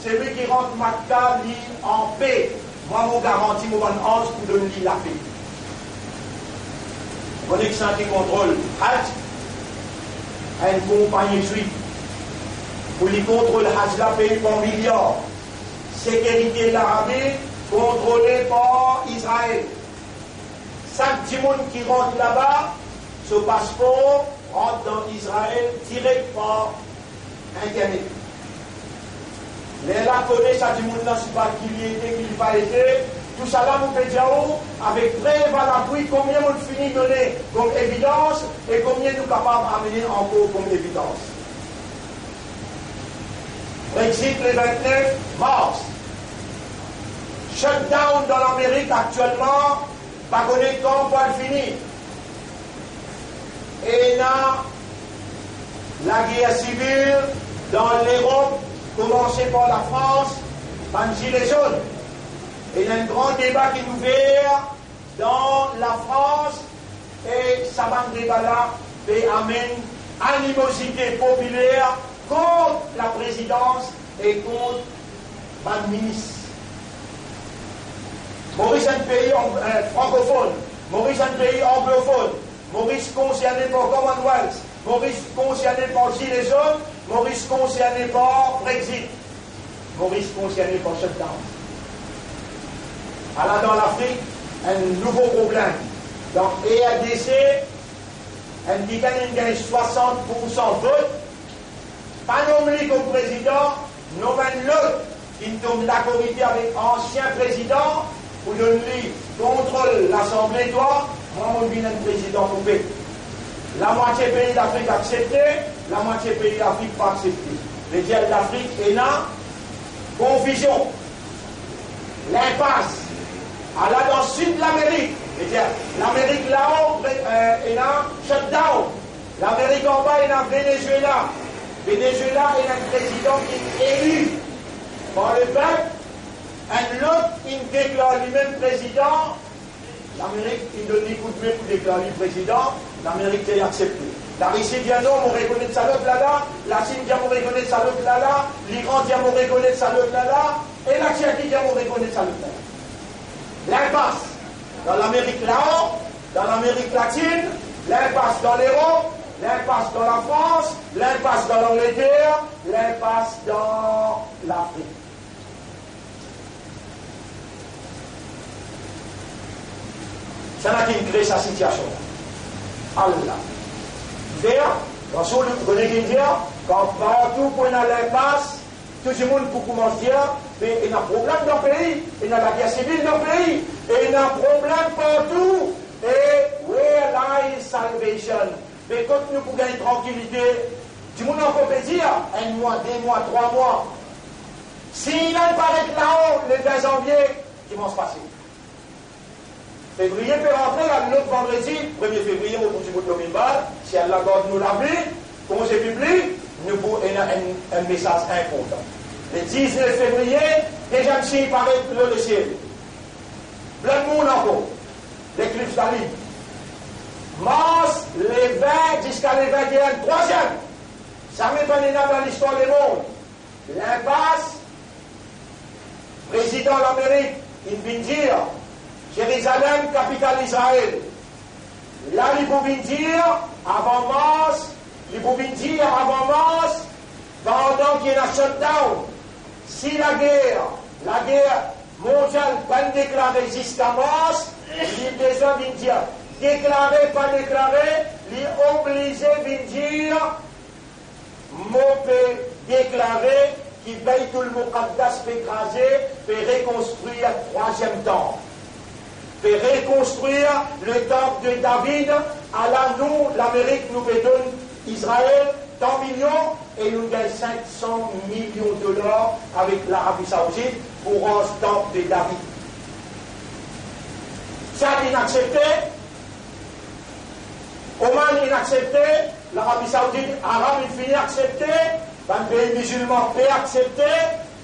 c'est lui qui rentre Makkah en paix. Moi, mon garantie, mon ange pour donner la paix. Vous connaissez ça qui contrôle Hajj, une compagnie juive. Pour lui contrôler Hajj, la paye par milliards. Sécurité de l'Arabie, contrôlée par Israël. Chaque petit monde qui rentre là-bas, ce passeport rentre dans Israël direct par Internet. Les là connaissent ça du monde là, c'est pas qui y était, qui n'y pas été. Tout ça là, vous pouvez dire avec preuve à l'appui, combien on finit de donner comme évidence et combien nous sommes capables d'amener encore comme évidence. Brexit le 29 mars. Shutdown dans l'Amérique actuellement, pas connaître quand on va le finir. Et là, la guerre civile dans l'Europe, commencée par la France, par le gilet jaune. Et il y a un grand débat qui est ouvert dans la France, et ça va un débat là, et amène animosité populaire contre la présidence et contre le ministre. Maurice est un pays francophone, Maurice est un pays anglophone, Maurice concerné par Commonwealth, Maurice concerné par Gilets jaunes, Maurice concerné par Brexit, Maurice concerné par shutdown. Alors dans l'Afrique, un nouveau problème. Donc EADC, elle dit qu'elle gagne 60% vote, pas nommé comme président, nommé l'autre qui tombe d'accord avec ancien président, pour donner contrôle l'Assemblée, toi, moi, on vient un président coupé. La moitié pays d'Afrique accepté, la moitié pays d'Afrique pas accepté. Les dieux d'Afrique est là, confusion, l'impasse. Alors dans le sud de l'Amérique, L'Amérique là-haut, il y a un shutdown. L'Amérique en bas, il y a un Venezuela. Venezuela, il y a un président qui est élu par le peuple. Et l'autre, il déclare lui-même président. L'Amérique, il donne des coups de main pour déclarer président. L'Amérique est acceptée. La Russie dit non, on reconnaît ça l'autre là-là. La Chine dit on reconnaît ça l'autre là-là. L'Iran dit on reconnaît ça l'autre là-là. Et la Tchéquie dit on reconnaît ça l'autre là-là. L'impasse dans l'Amérique là-haut, dans l'Amérique latine, l'impasse dans l'Europe, l'impasse dans la France, l'impasse dans l'Angleterre, l'impasse dans l'Afrique. C'est là qui crée sa situation. Allah. D'ailleurs, dans ce que vous connaissez dire, quand partout pour l'impasse, tout le monde pour commencer à dire, mais il y a un problème dans le pays, il y a la guerre civile dans le pays, et il y a un problème partout. Et where lies salvation? Mais quand nous pouvons gagner tranquillité, tout le monde encore peut dire, 1 mois, 2 mois, 3 mois. S'il apparaît là-haut, le 20 janvier, qui va se passer? Février peut rentrer là, l'autre vendredi, 1er février, au bout du bout de l'Omimbal, si elle la garde nous la vie, congé public, nous avons un message important. Le 19 février, déjà le paraît le ciel. Plein de monde encore. L'éclipse d'Ali. Mars, les 20 jusqu'à les 21, troisième. Ça m'est pas dans l'histoire du monde. L'impasse, président de l'Amérique, il vient dire, Jérusalem, capitale d'Israël. Là, il pouvait dire, avant mars, pendant qu'il y a un shutdown, si la guerre mondiale pas déclarée jusqu'à mars, il a besoin de dire, déclaré, pas déclaré, il est obligé de dire, mon peut déclarer, qui veille tout le Muqaddas peut écraser, peut reconstruire le 3e temple. Peut reconstruire le temple de David, à la nous, l'Amérique nous donne Israël, tant millions, et nous gagnons 500 millions de dollars avec l'Arabie Saoudite pour un temple de David. Ça inaccepté, Oman inaccepté, l'Arabie Saoudite, Arabe, il finit accepté, les pays musulmans peut accepter.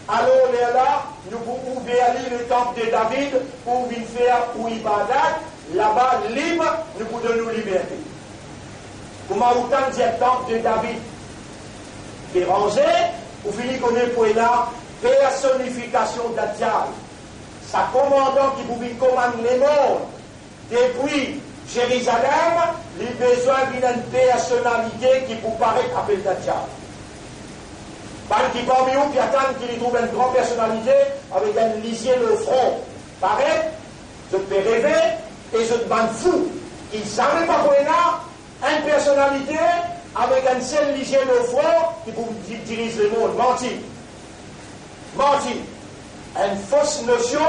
Alors là, nous pouvons ouvrir le temple de David pour venir faire ou ibadat, là-bas libre, nous pouvons nous liberté. Comment autant dit le temple de David est rangé, pour finir qu'on est pour la personnification d'Adjal. Sa commandant qui pouvait commander les mondes depuis Jérusalem, il a besoin d'une personnalité qui peut paraître appelée d'Adjal. Qui parmi eux qui attendent qu'il trouve une grande personnalité avec un lisier le front. Pareil, je te fais rêver et je te bande fou. Il ne savait pas qu'on a une personnalité avec un seul lisier le front qui peut diriger le monde. Menti. Une fausse notion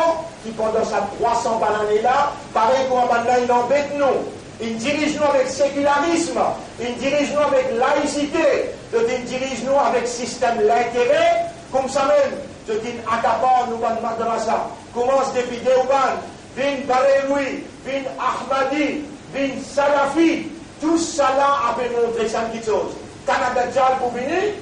qui pendant sa 300 années là, pareil comme maintenant il embête nous. Il dirige nous avec sécularisme, il dirige nous avec laïcité, il dirige nous avec système l'intérêt, comme ça même, je dis accapare nous dans madrasa, commence depuis Deoban, vin Baréoui, vin Ahmadi, vin Salafi, tout ça là a pu montrer ça une petite chose. Canada Djal pour venir,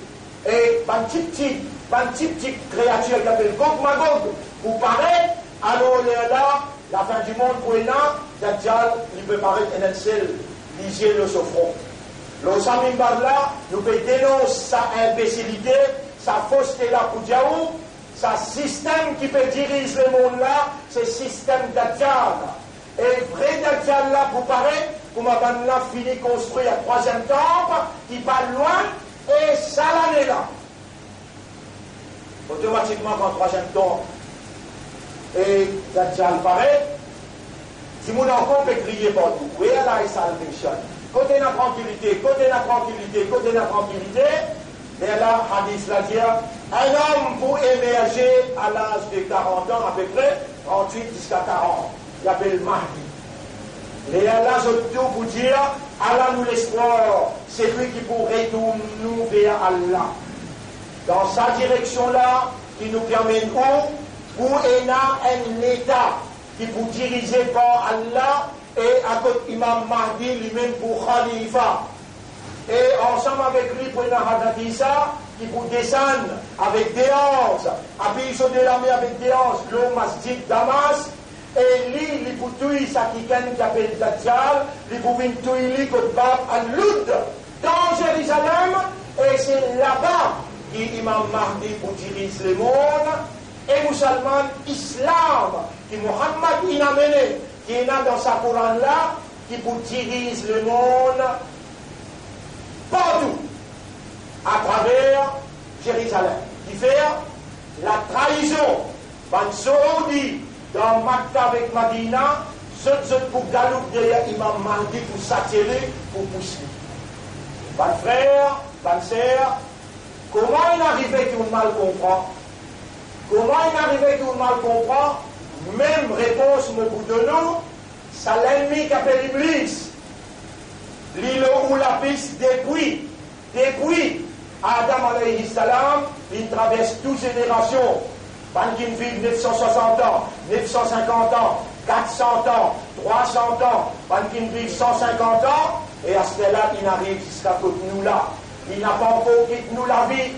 et une petite créature qui s'appelle Gog Magog, pour paraître, alors là, la fin du monde pour là, Dajjal, il peut paraître un seul, lisier le souffrant. Le Samimbar là, nous peut dénoncer sa imbécilité, sa fausseté là pour Diaou, sa système qui peut diriger le monde là, c'est le système Dajjal. Et vrai Dajjal là pour paraître, comme on a fini de construire un 3e temple, qui va loin, et ça l'année là. Automatiquement, quand 3e temple, et Dajjal paraît, si mon enfant peut crier partout, where lies salvation? Côté de la tranquillité, et là, hadith la dit, un homme pour émerger à l'âge de 40 ans, à peu près, 38 jusqu'à 40, il appelle Mahdi. Et là, je tout pour dire, Allah nous l'espoir, c'est lui qui pourrait retourner nous vers Allah. Dans sa direction là, qui nous permet où il y a un état qui pour diriger par Allah et à côté Imam Mahdi lui-même pour Khalifa. Et ensemble avec lui, pour Hadadisa, qui pour descendre avec des anges, puis ils de l'armée avec des anges, le masjid Damas, et lui, il pour tout ça qui appelle Dajjal, il pour venir tout il comme Bab al-Lud, dans Jérusalem, et c'est là-bas qu'Imam Mahdi pour diriger le monde, et musulman, islam, qui Muhammad il a mené, qui est dans sa Coran là, qui pour diriger le monde, partout, à travers Jérusalem, qui fait la trahison, ban Saoudi, dans Makka avec Madina, ceux pour Galouk derrière Imam Mahdi pour s'attirer, pour pousser. Ban frère, ban sœur, comment il arrivait qu'on mal comprend? Comment il arrivait qu'on mal comprend? Même réponse au bout de nous, c'est l'ennemi qui appelle Iblis. L'île où la piste depuis Adam alayhi salam, il traverse toutes générations. Bankin vit 960 ans, 950 ans, 400 ans, 300 ans, Bankin vit 150 ans, et à ce là il arrive jusqu'à côté de nous là. Il n'a pas encore quitté nous la vie.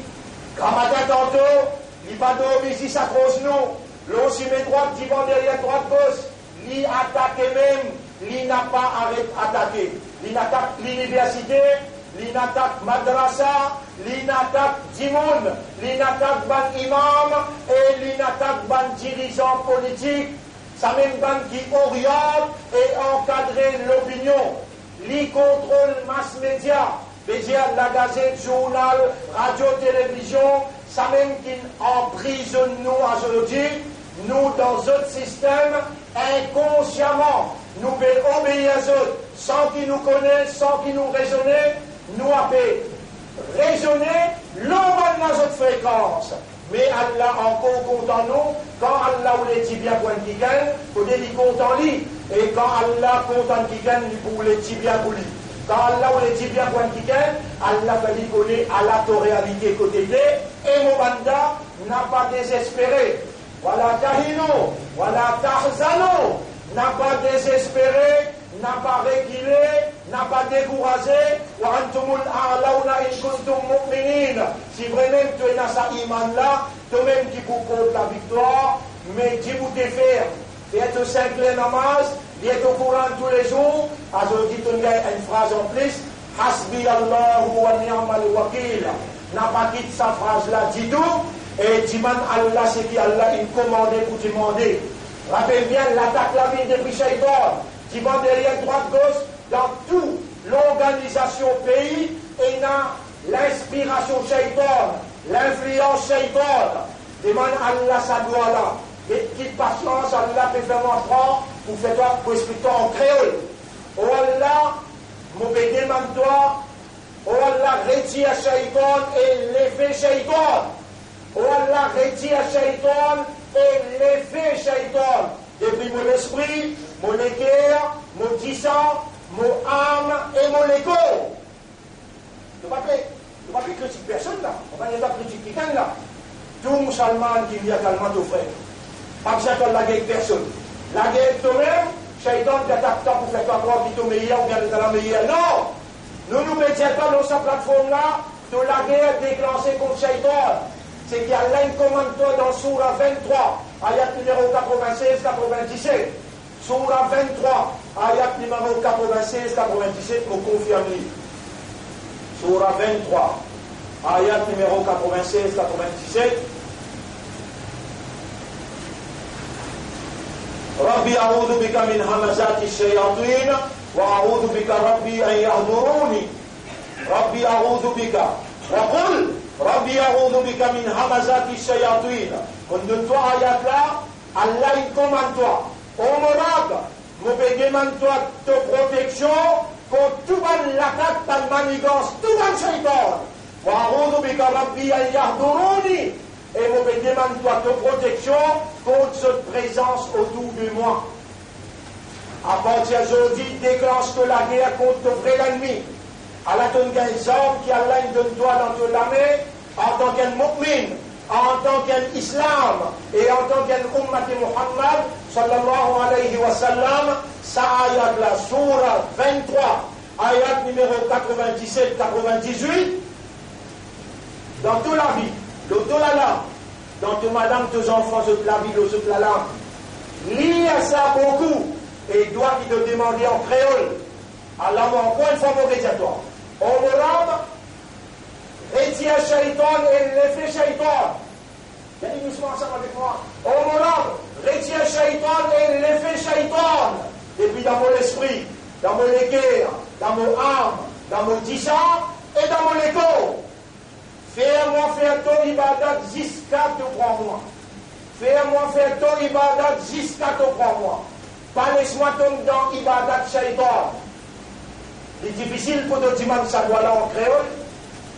Quand matin tantôt, il va dormir ici, ça cause nous. L'on s'y met droite, divan derrière droite gauche. Il attaque même, il n'a pas arrêté d'attaquer. Il attaque l'université, il attaque madrasa, il attaque dimoun, il attaque ban imam et il attaque ban dirigeant politique. Ça même ban qui oriente et encadre l'opinion. Il contrôle mass média, la gazette, journal, radio, télévision. Ça même qui emprisonne nous aujourd'hui, nous dans notre système, inconsciemment. Nous pouvons obéir à eux sans qu'ils nous connaissent, sans qu'ils nous raisonnent. Nous avons raisonné l'homme dans notre fréquence. Mais Allah encore content nous, quand Allah ou les tibias pour un kigan, il faut dire qu'il content lui. Et quand Allah content kigan, il pour les tibias pour lui. Quand Allah ou les tibias pour un kigan, Allah va lui connaître à la réalité côté de, et mon banda n'a pas désespéré. Voilà tahino, voilà tahzano, n'a pas désespéré, n'a pas reculé, n'a pas découragé. Si vraiment tu es dans sa iman là, toi-même qui vous compte la victoire, mais dis vous te faire, être simple namaz, être au courant tous les jours. Aujourd'hui, tu as une phrase en plus, Hasbi Allah wa ni'mal wakil. N'a pas quitté sa phrase là, dis tout, et dis man Allah, c'est qui Allah, il commandait pour demander. Rappelle bien l'attaque la vie depuis Shaitan. Qui va derrière droite-gauche dans toute l'organisation pays et dans l'inspiration shaitan, l'influence shaitan. Demande Allah sa doigt là. Et qui patience, Allah peut faire prendre pour faire toi, pour expliquer en créole. Oh Allah, mon bébé demande-toi. Oh Allah, retire shaitan et l'effet shaitan. Oh Allah, retire shaitan et l'effet shaitan. Depuis mon esprit, mon équerre, mon tissant, mon âme et mon écho. Tu ne vas pas critiquer personne là. On ne va pas critiquer quelqu'un là. Tout musulman qui vient calmement ton frère. Pas que j'attends la guerre avec personne. La guerre avec toi-même, Shaitan t'attaque pour faire toi croire qu'il est meilleur ou bien dans la meilleure. Non! Nous ne mettons pas dans sa plateforme là de la guerre déclenchée contre Shaitan. C'est qu'il y a l'un commande-toi dans Sourate 23. Ayat numéro 96-97. Sourate 23, ayat numéro 96-97, pour confirmer. Sourate 23, ayat numéro 96-97. Rabbi a'udhu bika min hamazati shayatin wa a'udhu bika rabbi an yahduruni. Rabbi a'udhu bika. Wa qul Rabbi a'udhu bika min hamazati shayatin. Quand toi ayat là, Allah il commande toi. Au monarque, mon bégué demande-toi de protection contre tout l'attaque par manigance, tout le shaitan. Wa a'udhu bika rabbi an yahduruni. Et mon bégué demande-toi de protection contre cette présence autour de moi. À partir d'aujourd'hui, déclenche que la guerre contre ton vrai ennemi. À la tonne des hommes qui Allah donne toi dans ton armée, en tant qu'un mu'min, en tant qu'islam et en tant qu'ummat de Muhammad sallallahu alayhi wa sallam, sa ayat la surah 23, ayat numéro 97-98, dans toute la vie, dans toute la langue, dans toute madame, tous enfants, toute la vie, toute la langue, lis ça beaucoup et doit te demander en créole. Allah m'a encore une fois mauvais à toi. On me rend, retire shaitan et l'effet shaitan. Viens doucement ensemble avec moi. On me rend, retire shaitan et l'effet shaitan. Et puis dans mon esprit, dans mon équerre, dans mon âme, dans mon disant et dans mon écho. Fais-moi faire ton ibadat jusqu'à te prendre moi. Fais-moi faire ton ibadat jusqu'à te prendre moi. Pas laisse-moi tomber dans ibadat shaitan. C'est difficile pour te dire ça doit là en créole,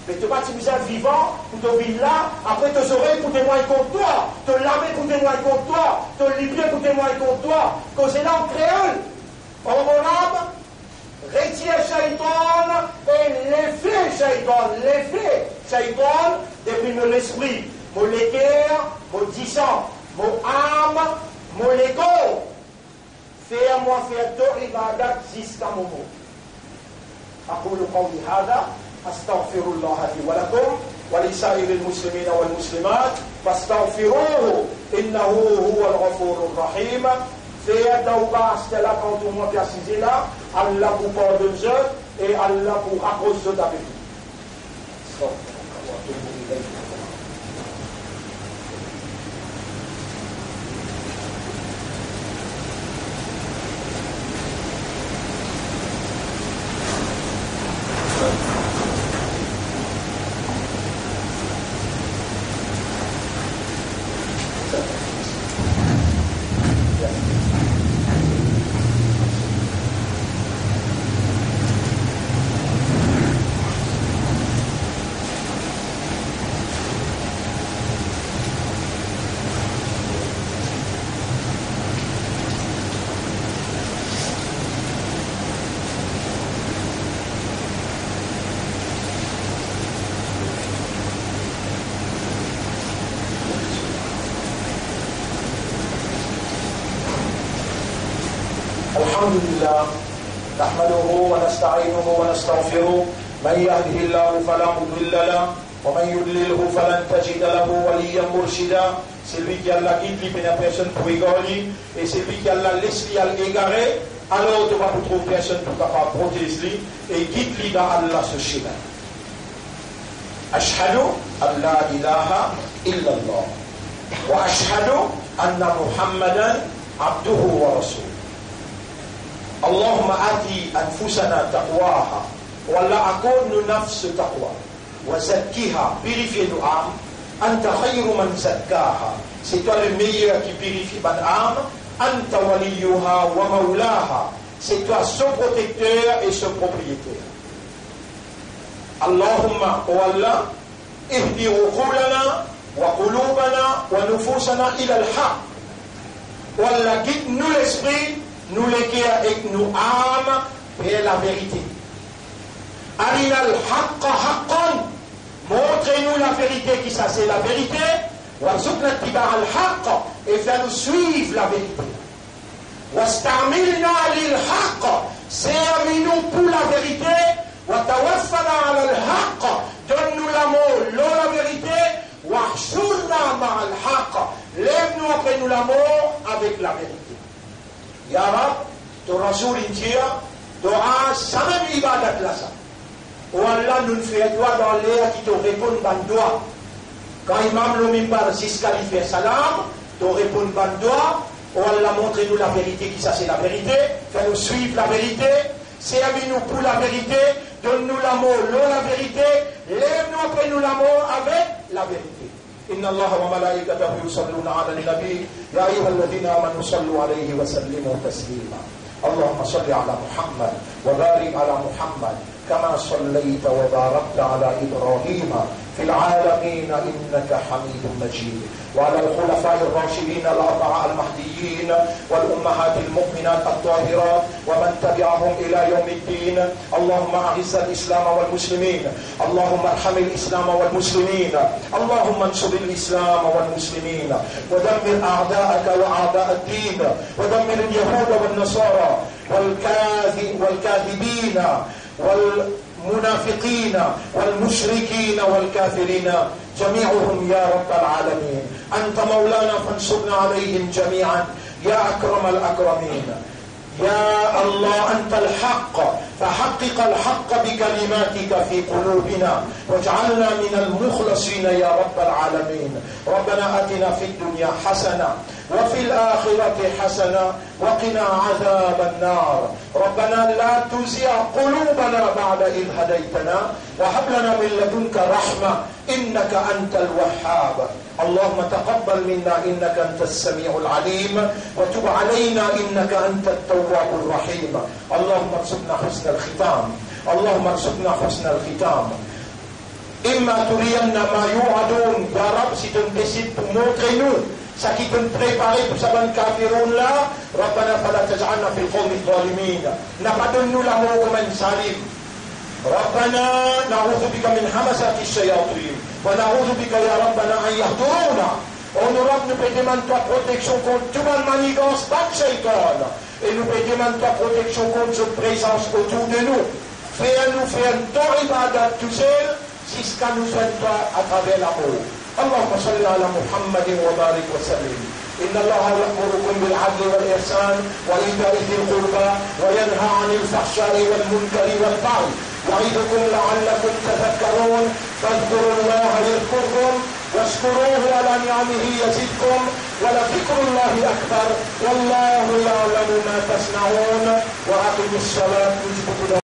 mais tu vas te mettre vivant pour te vivre là, après te sauver pour témoigner contre toi, te laver pour témoigner contre toi, te libérer pour témoigner contre toi, que c'est là en créole. En mon âme, retire shaitan et l'effet shaitan, depuis mon esprit, mon équerre, mon disant, mon âme, mon égo. Fais-moi faire ton ibadat jusqu'à mon mot. أقول قولي هذا أستغفر الله لي ولكم ولسائر المسلمين والمسلمات فاستغفروه إنه هو الغفور الرحيم. Fais tauba hasta là quand tout le monde est assis là, Allah vous pardonne et Allah vous accorde ce d'habitude. الحمد لله نحمده ونستعينه ونستغفره من يهده الله فلا مضل له ومن يضلله فلن تجد له وليا مرشدا. C'est lui qui a la guide, il n'y a personne pour égarer, et c'est lui qui a la laisse, il a l'égaré, alors tu vas trouver personne pour capable protéger et guide lui dans Allah ce chemin. Ashhadu an la ilaha illallah wa ashhadu anna Muhammadan abduhu wa rasuluh. اللهم آتي أنفسنا تقواها ولا أكون نفس تقوى وزكيها purifie nos âmes أنت خير من زكاها. C'est toi le meilleur qui purifie mon âme. أنت وليها ومولاها. C'est toi son protecteur et son propriétaire. اللهم والله اهدي عقولنا وقلوبنا ونفوسنا إلى الحق. والله guide-nous l'esprit, nous l'équerre et nous âmes vers la vérité. Arina al-haqqa haqqan. Montrez-nous la vérité qui ça c'est la vérité. Warzuqna ittiba al-haqq et fais-nous suivre la vérité. Wastamilna lil-haqq. Servis-nous pour la vérité. Watawaffana ala al-haqq. Donne-nous l'amour, la vérité. Wahshurna ma'al-haqq. Lève-nous après nous l'amour avec la vérité. Ya Rab, ton Rasoul India, doa samam ibadat la sa. Oh Allah, nous fait toi dans l'air qui te répond ban doa. Quand Imam Lomimbar s'isqualifie salam, te répond ban doa. Oh Allah, montrez-nous la vérité, qui ça c'est la vérité. Fais-nous suivre la vérité. Servis-nous pour la vérité. Donne-nous l'amour, la vérité. Lève-nous après nous l'amour avec la vérité. إن الله وملائكته يصلون على النبي يا أيها الذين آمنوا صلوا عليه وسلموا تسليما. اللهم صل على محمد وبارك على محمد كما صليت وباركت على إبراهيم في العالمين إنك حميد مجيد. وعلى الخلفاء الراشدين الأربعة المهديين والأمهات المؤمنات الطاهرات ومن تبعهم إلى يوم الدين. اللهم أعز الإسلام والمسلمين، اللهم ارحم الإسلام والمسلمين، اللهم انصر الإسلام والمسلمين، ودمر أعداءك وأعداء الدين، ودمر اليهود والنصارى والكاذبين والمنافقين والمشركين والكافرين جميعهم يا رب العالمين. أنت مولانا فانصرنا عليهم جميعا يا أكرم الأكرمين. يا الله أنت الحق فحقق الحق بكلماتك في قلوبنا واجعلنا من المخلصين يا رب العالمين. ربنا آتنا في الدنيا حسنة وفي الآخرة حسنة وقنا عذاب النار. ربنا لا تزغ قلوبنا بعد إذ هديتنا وهب لنا من لدنك رحمة إنك أنت الوهاب. اللهم تقبل منا إنك أنت السميع العليم وتب علينا إنك أنت التواب الرحيم. اللهم ارزقنا حسن الختام، اللهم ارزقنا حسن الختام. إما ترينا ما يوعدون يا رب، si tu décides pour montrer nous ce qui te préparé pour ce bon kafirun là. ربنا فلا تجعلنا في القوم الظالمين. n'a pas donné-nous l'amour comme un salim. ربنا نعوذ بك من همسات الشياطين ونعوذ بك يا ربنا أن يحضرونا. On nous peut demander ta protection contre toute manigance par Shaitan. Et nous peut demander ta protection contre cette présence autour de nous. Fais-nous faire ton ibadat tout seul, jusqu'à nous faire toi à travers l'amour. اللهم صل على محمد وبارك وسلم. إن الله يأمركم بالعدل والإحسان وإيتاء ذي القربى وينهى عن الفحشاء والمنكر والبغي يعظكم لعلكم تذكرون. فاذكروا الله يذكركم واشكروه على نعمه يزدكم ولذكر الله أكبر والله يعلم ما تصنعون. وأقم الصلاة.